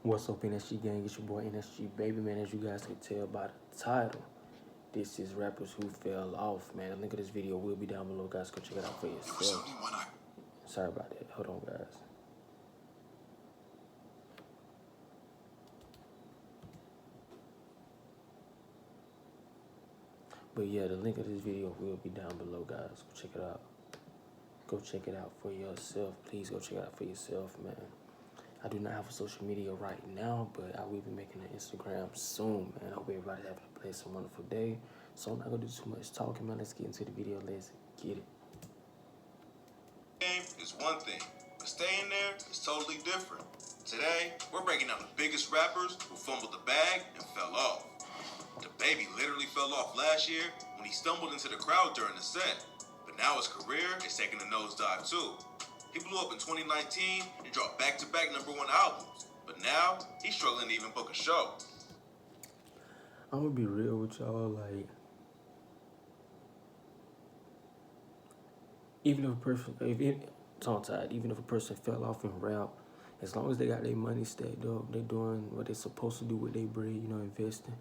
What's up, N.S.G gang? It's your boy N.S.G, baby, man. As you guys can tell by the title, this is rappers who fell off, man. The link of this video will be down below, guys. Go check it out for yourself. Sorry about that. Hold on, guys. But yeah, the link of this video will be down below, guys. Go check it out. Go check it out for yourself. Please go check it out for yourself, man. I do not have a social media right now, but I will be making an Instagram soon, man. I hope everybody's having a blessed and wonderful day. So I'm not gonna do too much talking, man. Let's get into the video. Let's get it. Game is one thing, but staying there is totally different. Today, we're breaking down the biggest rappers who fumbled the bag and fell off. The baby literally fell off last year when he stumbled into the crowd during the set, but now his career is taking a nosedive too. He blew up in 2019 and dropped back-to-back #1 albums, but now he's struggling to even book a show. I'm gonna be real with y'all, like, even if a person, even if a person fell off in rap, as long as they got their money stacked up, they doing what they're supposed to do with their bread, you know, investing.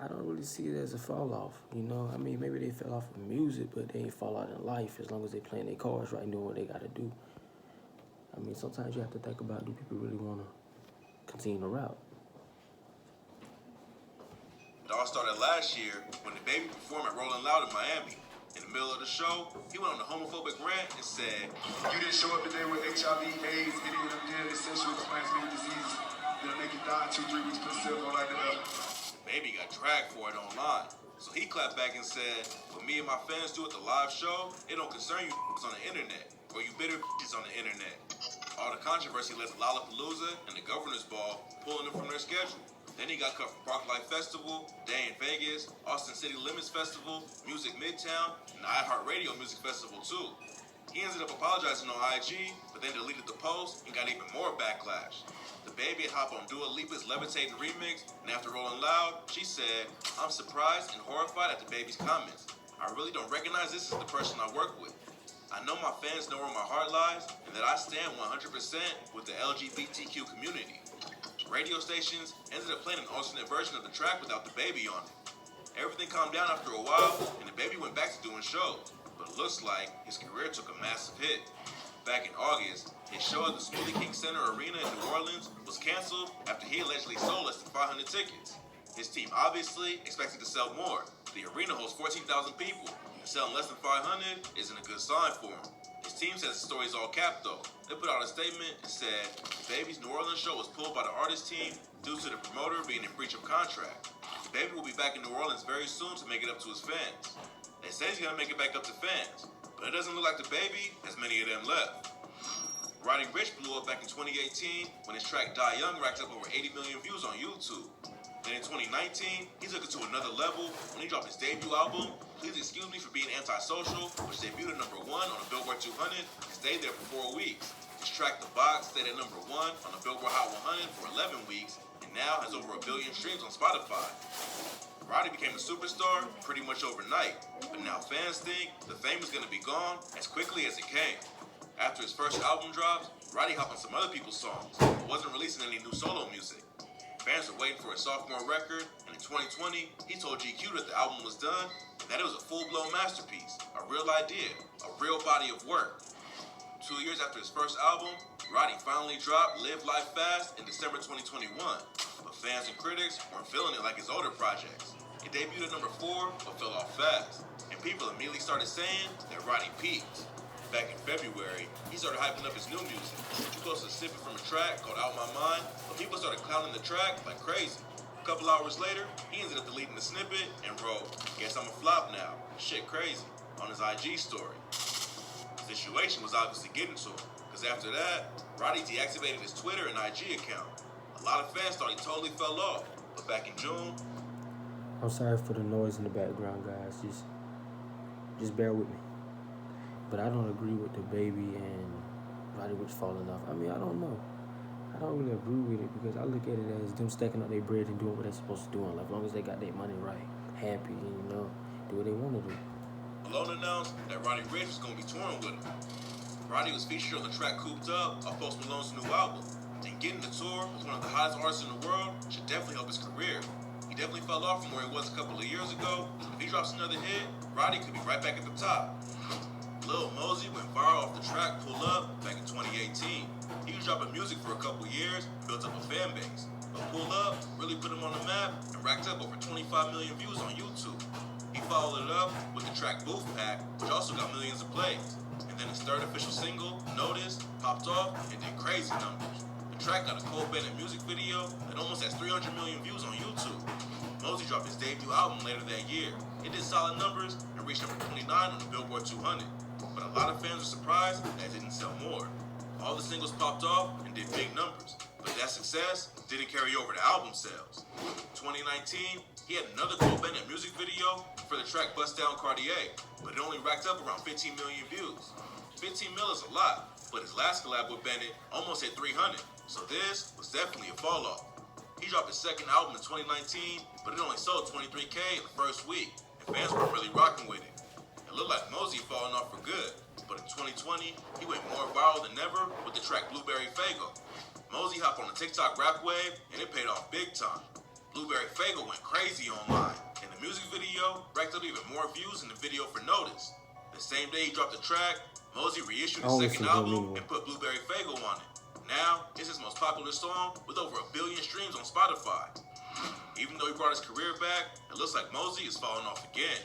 I don't really see it as a fall off, you know. I mean, maybe they fell off of music, but they ain't fall out in life as long as they playing their cards right and doing what they gotta do. I mean, sometimes you have to think about, do people really wanna continue to rap? It all started last year when the baby performed at Rolling Loud in Miami. In the middle of the show, he went on a homophobic rant and said, "You didn't show up today with HIV, AIDS, any of them deadly sexually transmitted diseases that'll make you die in 2-3 weeks, put cell phone like that up." The baby got dragged for it online. So he clapped back and said, "What me and my fans do at the live show, it don't concern you on the internet, or you bitter on the internet." All the controversy led to Lollapalooza and the Governor's Ball pulling him from their schedule. Then he got cut from Parklife Festival, Day in Vegas, Austin City Limits Festival, Music Midtown, and the iHeartRadio Music Festival too. He ended up apologizing on IG, but then deleted the post and got even more backlash. The baby had hopped on Dua Lipa's Levitating remix, and after Rolling Loud, she said, "I'm surprised and horrified at the baby's comments. I really don't recognize this as the person I work with. I know my fans know where my heart lies, and that I stand 100% with the LGBTQ community." Radio stations ended up playing an alternate version of the track without the baby on it. Everything calmed down after a while, and the baby went back to doing shows, but it looks like his career took a massive hit. Back in August, his show at the Smoothie King Center Arena in New Orleans was canceled after he allegedly sold less than 500 tickets. His team obviously expected to sell more. The arena holds 14,000 people, and selling less than 500 isn't a good sign for him. His team says the story is all capped though. They put out a statement and said the baby's New Orleans show was pulled by the artist team due to the promoter being in breach of contract. The baby will be back in New Orleans very soon to make it up to his fans. They say he's gonna make it back up to fans, but it doesn't look like the baby has many of them left. Roddy Ricch blew up back in 2018 when his track Die Young racked up over 80 million views on YouTube. Then in 2019, he took it to another level when he dropped his debut album, Please Excuse Me for Being Antisocial, which debuted at #1 on the Billboard 200 and stayed there for 4 weeks. His track The Box stayed at #1 on the Billboard Hot 100 for 11 weeks and now has over 1 billion streams on Spotify. Roddy became a superstar pretty much overnight, but now fans think the fame is going to be gone as quickly as it came. After his first album drops, Roddy hopped on some other people's songs, but wasn't releasing any new solo music. Fans were waiting for his sophomore record, and in 2020, he told GQ that the album was done and that it was a full-blown masterpiece, a real idea, a real body of work. 2 years after his first album, Roddy finally dropped Live Life Fast in December 2021, but fans and critics weren't feeling it like his older projects. It debuted at #4, but fell off fast, and people immediately started saying that Roddy peaked. Back in February, he started hyping up his new music. He posted a snippet from a track called Out My Mind, but people started clowning the track like crazy. A couple hours later, he ended up deleting the snippet and wrote, "Guess I'm a flop now, shit crazy," on his IG story. The situation was obviously getting to him, because after that, Roddy deactivated his Twitter and IG account. A lot of fans thought he totally fell off, but back in June... I'm sorry for the noise in the background, guys. Just bear with me. But I don't agree with the baby and Roddy Ricch falling off. I mean, I don't know. I don't really agree with it because I look at it as them stacking up their bread and doing what they're supposed to do in life. As long as they got their money right, happy, and, you know, do what they want to do. Malone announced that Roddy Ricch was going to be touring with him. Roddy was featured on the track Cooped Up off Post Malone's new album. And getting the tour with one of the hottest artists in the world should definitely help his career. He definitely fell off from where he was a couple of years ago. If he drops another hit, Roddy could be right back at the top. Lil Mosey went viral off the track Pull Up back in 2018. He was dropping music for a couple years and built up a fan base. But Pull Up really put him on the map and racked up over 25 million views on YouTube. He followed it up with the track Booth Pack, which also got millions of plays. And then his third official single, Notice, popped off and did crazy numbers. The track got a Cole Bennett music video that almost has 300 million views on YouTube. Mosey dropped his debut album later that year. It did solid numbers and reached number 29 on the Billboard 200. But a lot of fans were surprised that it didn't sell more. All the singles popped off and did big numbers, but that success didn't carry over to album sales. In 2019, he had another Cole Bennett music video for the track Bust Down Cartier, but it only racked up around 15 million views. 15 mil is a lot, but his last collab with Bennett almost hit 300, so this was definitely a fall off. He dropped his second album in 2019, but it only sold 23K in the first week, and fans weren't really rocking with it. It looked like Mosey falling off for good, but in 2020, he went more viral than ever with the track Blueberry Faygo. Mosey hopped on the TikTok rap wave, and it paid off big time. Blueberry Faygo went crazy online, and the music video racked up even more views than the video for Notice. The same day he dropped the track, Mosey reissued his second album and put Blueberry Faygo on it. Now, it's his most popular song with over 1 billion streams on Spotify. Even though he brought his career back, it looks like Mosey is falling off again.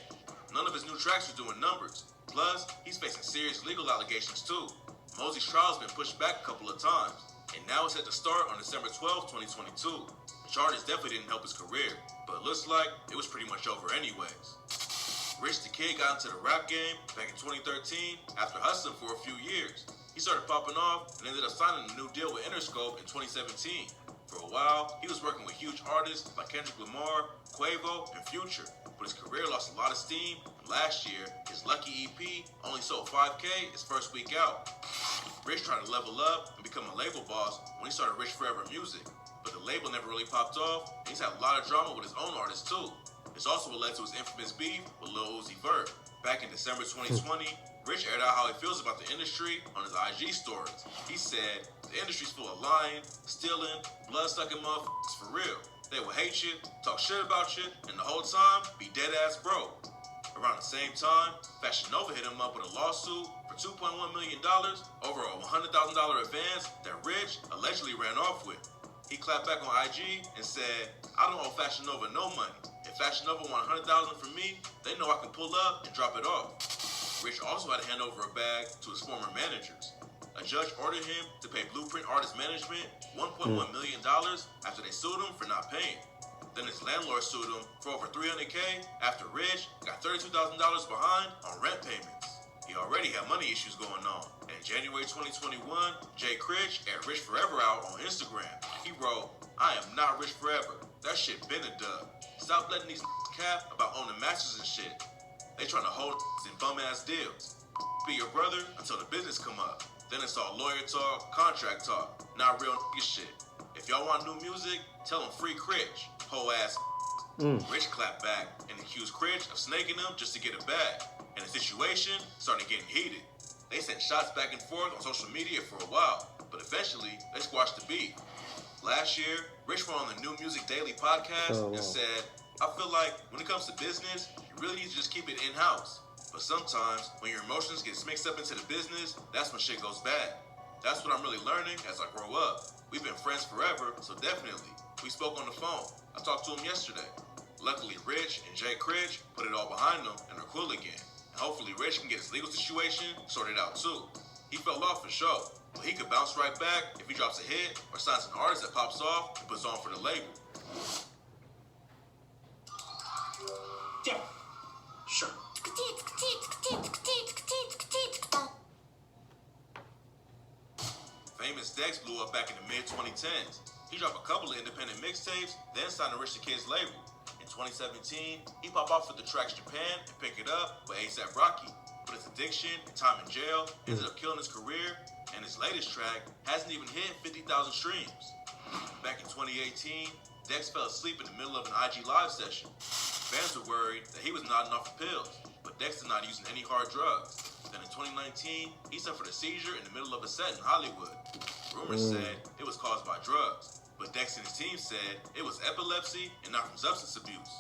None of his new tracks are doing numbers. Plus, he's facing serious legal allegations too. Mosey's trial's been pushed back a couple of times, and now it's set to start on December 12, 2022. The charges definitely didn't help his career, but it looks like it was pretty much over anyways. Rich the Kid got into the rap game back in 2013 after hustling for a few years. He started popping off and ended up signing a new deal with N.S.G in 2017. For a while, he was working with huge artists like Kendrick Lamar, Quavo, and Future, but his career lost a lot of steam. Last year, his Lucky EP only sold 5K his first week out. Rich tried to level up and become a label boss when he started Rich Forever Music, but the label never really popped off, and he's had a lot of drama with his own artists too. This also what led to his infamous beef with Lil Uzi Vert. Back in December 2020, Rich aired out how he feels about the industry on his IG stories. He said, "The industry's full of lying, stealing, blood-sucking motherfuckers for real. They will hate you, talk shit about you, and the whole time be dead-ass broke." Around the same time, Fashion Nova hit him up with a lawsuit for $2.1 million over a $100,000 advance that Rich allegedly ran off with. He clapped back on IG and said, "I don't owe Fashion Nova no money. If Fashion Nova want $100,000 from me, they know I can pull up and drop it off." Rich also had to hand over a bag to his former managers. A judge ordered him to pay Blueprint Artist Management $1.1 million after they sued him for not paying. Then his landlord sued him for over $300K after Rich got $32,000 behind on rent payments. He already had money issues going on. And in January 2021, Jay Critch aired Rich Forever out on Instagram. He wrote, "I am not rich forever. That shit been a dub. Stop letting these cap about owning masters and shit. They trying to hold in bum-ass deals. Be your brother until the business come up. Then it's all lawyer talk, contract talk, not real shit. If y'all want new music, tell them free Critch, whole ass." Rich clapped back and accused Critch of snaking him just to get a bag, and the situation started getting heated. They sent shots back and forth on social media for a while, but eventually they squashed the beef. Last year, Rich went on the New Music Daily podcast and said, "I feel like when it comes to business, you really need to just keep it in-house. But sometimes, when your emotions get mixed up into the business, that's when shit goes bad. That's what I'm really learning as I grow up. We've been friends forever, so definitely. We spoke on the phone. I talked to him yesterday." Luckily, Rich and Jay Critch put it all behind them and are cool again. And hopefully Rich can get his legal situation sorted out too. He fell off for sure, but he could bounce right back if he drops a hit or signs an artist that pops off and puts on for the label. Yeah, sure. Famous Dex blew up back in the mid-2010s. He dropped a couple of independent mixtapes, then signed to Rich the Kid's label. In 2017, he popped off with the tracks Japan and Pick It Up with A$AP Rocky. But his addiction and time in jail ended up killing his career, and his latest track hasn't even hit 50,000 streams. Back in 2018, Dex fell asleep in the middle of an IG Live session. Fans were worried that he was nodding off the pills, but Dex did not using any hard drugs. Then in 2019, he suffered a seizure in the middle of a set in Hollywood. Rumors said it was caused by drugs, but Dex and his team said it was epilepsy and not from substance abuse.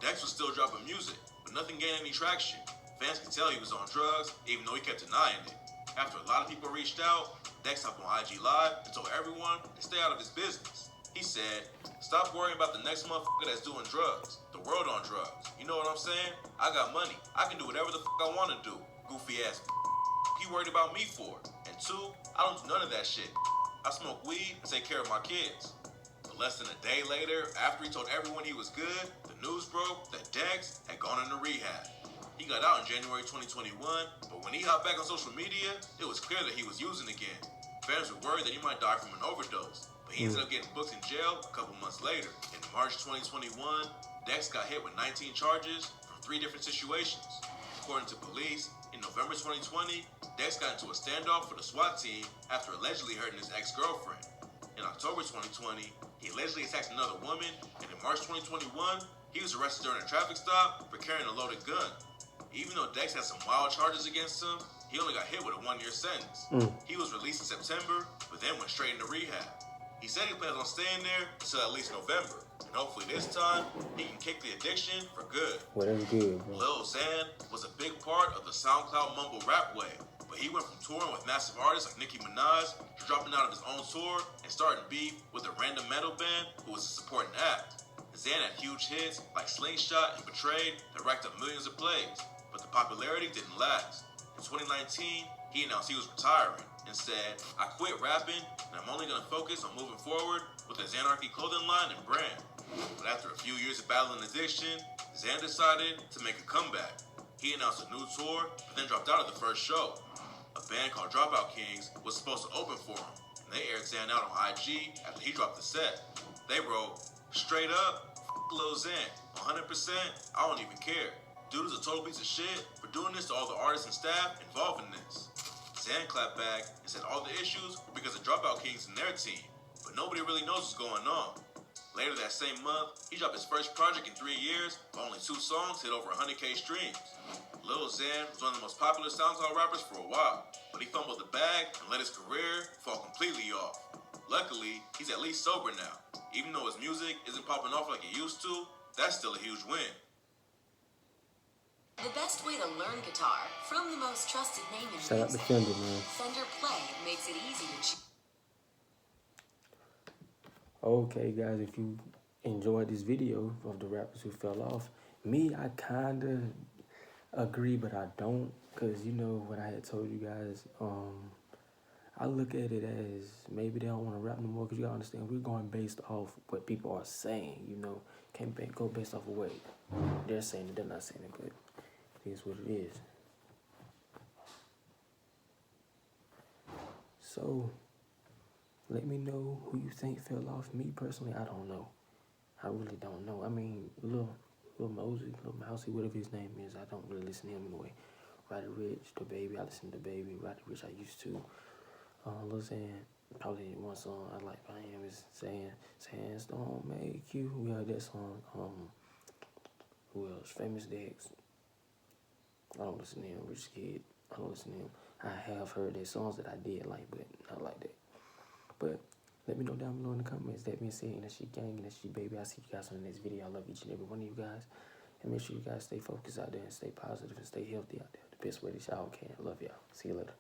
Dex was still dropping music, but nothing gained any traction. Fans could tell he was on drugs, even though he kept denying it. After a lot of people reached out, Dex hopped on IG Live and told everyone to stay out of his business. He said, "Stop worrying about the next motherfucker that's doing drugs. The world on drugs. You know what I'm saying? I got money. I can do whatever the fuck I want to do. Goofy ass. He worried about me for it. And two, I don't do none of that shit. I smoke weed and take care of my kids." But less than a day later, after he told everyone he was good, the news broke that Dex had gone into rehab. He got out in January 2021, but when he hopped back on social media, it was clear that he was using again. Fans were worried that he might die from an overdose, but he ended up getting booked in jail a couple months later. In March 2021, Dex got hit with 19 charges from 3 different situations. According to police, in November 2020, Dex got into a standoff with a SWAT team after allegedly hurting his ex-girlfriend. In October 2020, he allegedly attacked another woman, and in March 2021, he was arrested during a traffic stop for carrying a loaded gun. Even though Dex had some wild charges against him, he only got hit with a 1-year sentence. He was released in September, but then went straight into rehab. He said he plans on staying there until at least November, and hopefully this time, he can kick the addiction for good. Well, that's good, bro. Lil Xan was a big part of the SoundCloud mumble rap wave, but he went from touring with massive artists like Nicki Minaj to dropping out of his own tour and starting beef with a random metal band who was a supporting act. Xan had huge hits like Slingshot and Betrayed that racked up millions of plays, but the popularity didn't last. In 2019, he announced he was retiring and said, "I quit rapping and I'm only going to focus on moving forward with his Xanarchy clothing line and brand." But after a few years of battling addiction, Xan decided to make a comeback. He announced a new tour, but then dropped out of the first show. A band called Dropout Kings was supposed to open for him, and they aired Xan out on IG after he dropped the set. They wrote, "Straight up, Lil Xan, 100%, I don't even care. Dude is a total piece of shit for doing this to all the artists and staff involved in this." Xan clapped back and said all the issues were because of Dropout Kings and their team, but nobody really knows what's going on. Later that same month, he dropped his first project in 3 years, but only 2 songs hit over 100K streams. Lil Xan was one of the most popular SoundCloud rappers for a while, but he fumbled the bag and let his career fall completely off. Luckily, he's at least sober now. Even though his music isn't popping off like it used to, that's still a huge win. The best way to learn guitar from the most trusted name in Shout out to music. Fender, man. Fender Play makes it easy to choose. Okay, guys, if you enjoyed this video of the rappers who fell off, me, I kind of agree, but I don't, because you know what I had told you guys, I look at it as maybe they don't want to rap no more, because you gotta understand, we're going based off what people are saying, you know, can't go based off of what they're saying, they're not saying it, but it is what it is. So, let me know who you think fell off. Me personally, I don't know. I really don't know. I mean, Lil Mosey, Lil Mousy, whatever his name is, I don't really listen to him anyway. Roddy Ricch, The Baby, I listen to Baby. Roddy Ricch, I used to. Lil Xan, probably one song I like by him is Sands Don't Make You. We heard that song. Who else? Famous Dex. I don't listen to him. Rich Kid, I don't listen to him. I have heard their songs that I did like, but not like that. But let me know down below in the comments. That being said, N.S.G gang, N.S.G baby. I'll see you guys on the next video. I love each and every one of you guys. And make sure you guys stay focused out there and stay positive and stay healthy out there. The best way that y'all can. Love y'all. See you later.